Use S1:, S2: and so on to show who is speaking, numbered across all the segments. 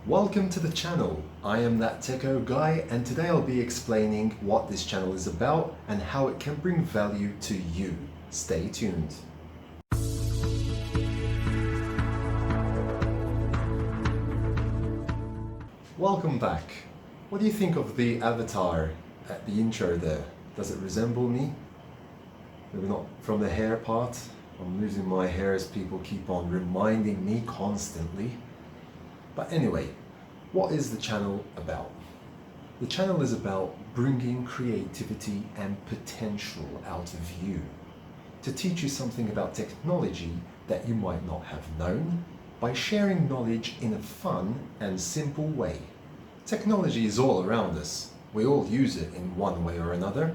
S1: Welcome to the channel. I am that Techo guy, and today I'll be explaining what this channel is about and how it can bring value to you. Stay tuned. Welcome back. What do you think of the avatar at the intro there? Does it resemble me? Maybe not from the hair part. I'm losing my hair as people keep on reminding me constantly. But anyway, what is the channel about? The channel is about bringing creativity and potential out of you, to teach you something about technology that you might not have known, by sharing knowledge in a fun and simple way. Technology is all around us. We all use it in one way or another.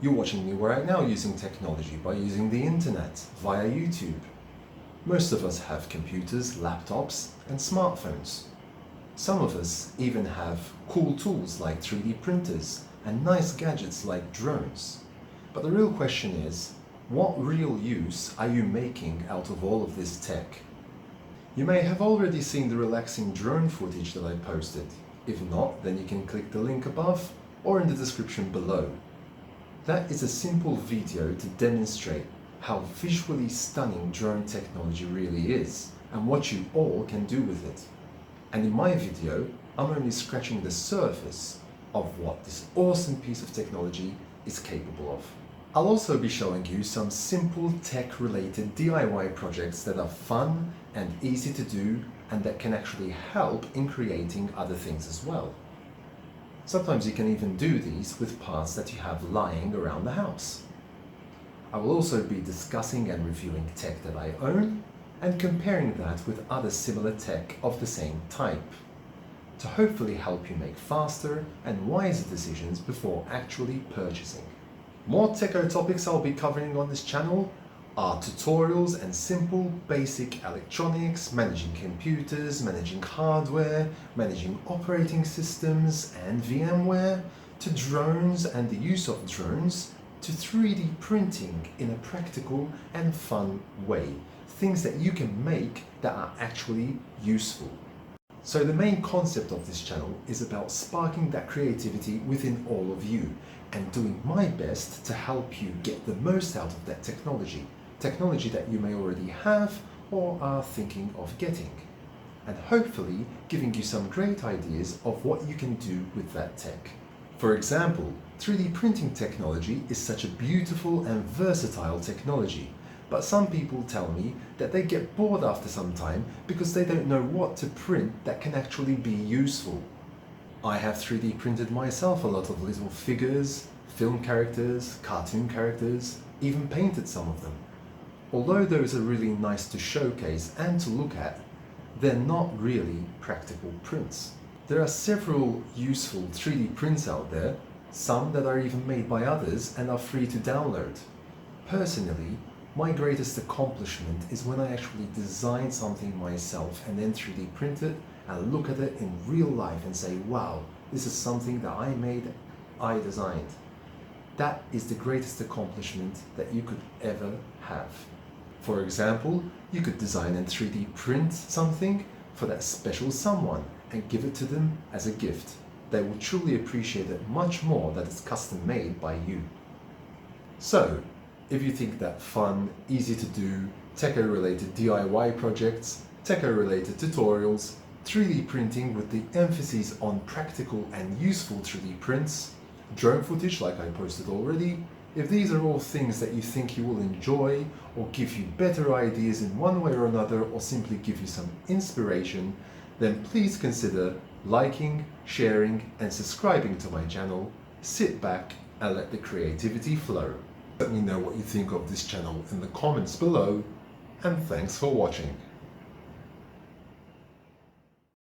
S1: You're watching me right now using technology by using the internet via YouTube. Most of us have computers, laptops, and smartphones. Some of us even have cool tools like 3D printers and nice gadgets like drones. But the real question is, what real use are you making out of all of this tech? You may have already seen the relaxing drone footage that I posted. If not, then you can click the link above or in the description below. That is a simple video to demonstrate how visually stunning drone technology really is and what you all can do with it. And in my video, I'm only scratching the surface of what this awesome piece of technology is capable of. I'll also be showing you some simple tech-related DIY projects that are fun and easy to do and that can actually help in creating other things as well. Sometimes you can even do these with parts that you have lying around the house. I will also be discussing and reviewing tech that I own and comparing that with other similar tech of the same type, to hopefully help you make faster and wiser decisions before actually purchasing. More Techo topics I'll be covering on this channel are tutorials and simple basic electronics, managing computers, managing hardware, managing operating systems and VMware, to drones and the use of drones, to 3D printing in a practical and fun way. Things that you can make that are actually useful. So the main concept of this channel is about sparking that creativity within all of you and doing my best to help you get the most out of that technology that you may already have or are thinking of getting, and hopefully giving you some great ideas of what you can do with that tech. For example, 3D printing technology is such a beautiful and versatile technology, but some people tell me that they get bored after some time because they don't know what to print that can actually be useful. I have 3D printed myself a lot of little figures, film characters, cartoon characters, even painted some of them. Although those are really nice to showcase and to look at, they're not really practical prints. There are several useful 3D prints out there, some that are even made by others and are free to download. Personally, my greatest accomplishment is when I actually design something myself and then 3D print it and look at it in real life and say, wow, this is something that I made, I designed. That is the greatest accomplishment that you could ever have. For example, you could design and 3D print something for that special someone and give it to them as a gift. They will truly appreciate it much more that it's custom made by you. So, if you think that fun, easy to do, Techo-related DIY projects, Techo-related tutorials, 3D printing with the emphasis on practical and useful 3D prints, drone footage like I posted already, if these are all things that you think you will enjoy or give you better ideas in one way or another or simply give you some inspiration, then please consider liking, sharing and subscribing to my channel. Sit back and let the creativity flow. Let me know what you think of this channel in the comments below, and thanks for watching.